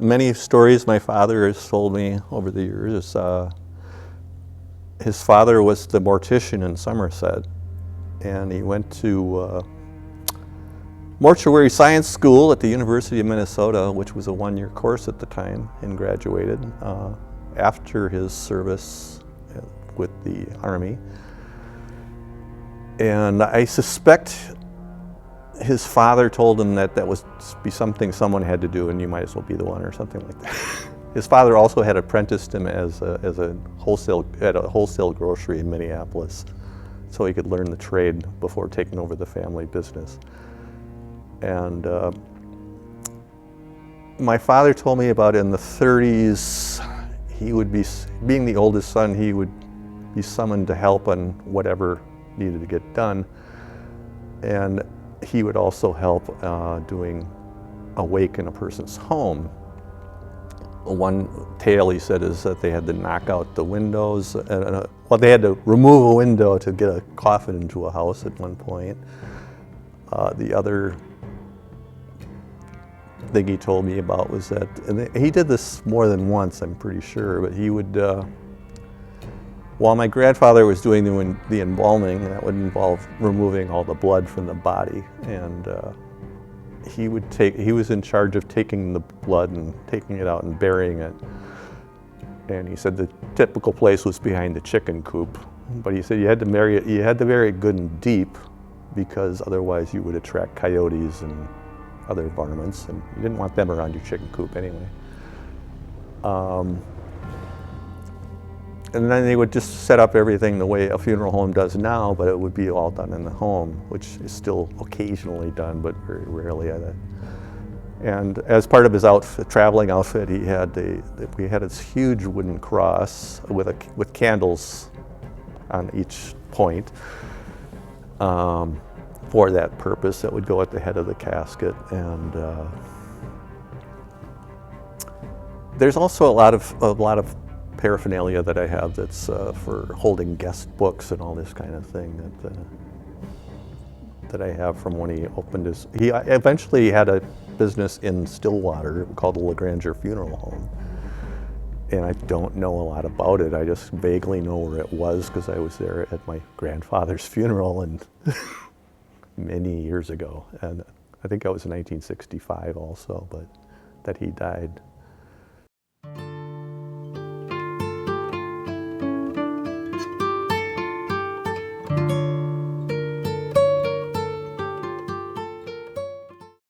many stories my father has told me over the years. His father was the mortician in Somerset, and he went to mortuary science school at the University of Minnesota, which was a one-year course at the time, and graduated after his service with the Army. And I suspect his father told him that that was be something someone had to do, and you might as well be the one, or something like that. His father also had apprenticed him at a wholesale grocery in Minneapolis, so he could learn the trade before taking over the family business. And my father told me about in the 30s, he would be, being the oldest son, he would be summoned to help on whatever needed to get done. And he would also help doing a wake in a person's home. One tale, he said, is that they had to knock out the windows. Well, they had to remove a window to get a coffin into a house at one point. The other thing he told me about was that, and he did this more than once, I'm pretty sure, but he would, while my grandfather was doing the embalming, that would involve removing all the blood from the body, and he was in charge of taking the blood and taking it out and burying it. And he said the typical place was behind the chicken coop, but he said you had to bury it good and deep, because otherwise you would attract coyotes and other varmints, and you didn't want them around your chicken coop anyway. And then they would just set up everything the way a funeral home does now, but it would be all done in the home, which is still occasionally done, but very rarely. And as part of his traveling outfit, we had this huge wooden cross with candles on each point for that purpose, that would go at the head of the casket. And there's also a lot of paraphernalia that I have that's for holding guest books and all this kind of thing that I have from when he opened his. He eventually had a business in Stillwater called the LaGrandeur Funeral Home, and I don't know a lot about it. I just vaguely know where it was because I was there at my grandfather's funeral and many years ago, and I think that was in 1965 also, but that he died.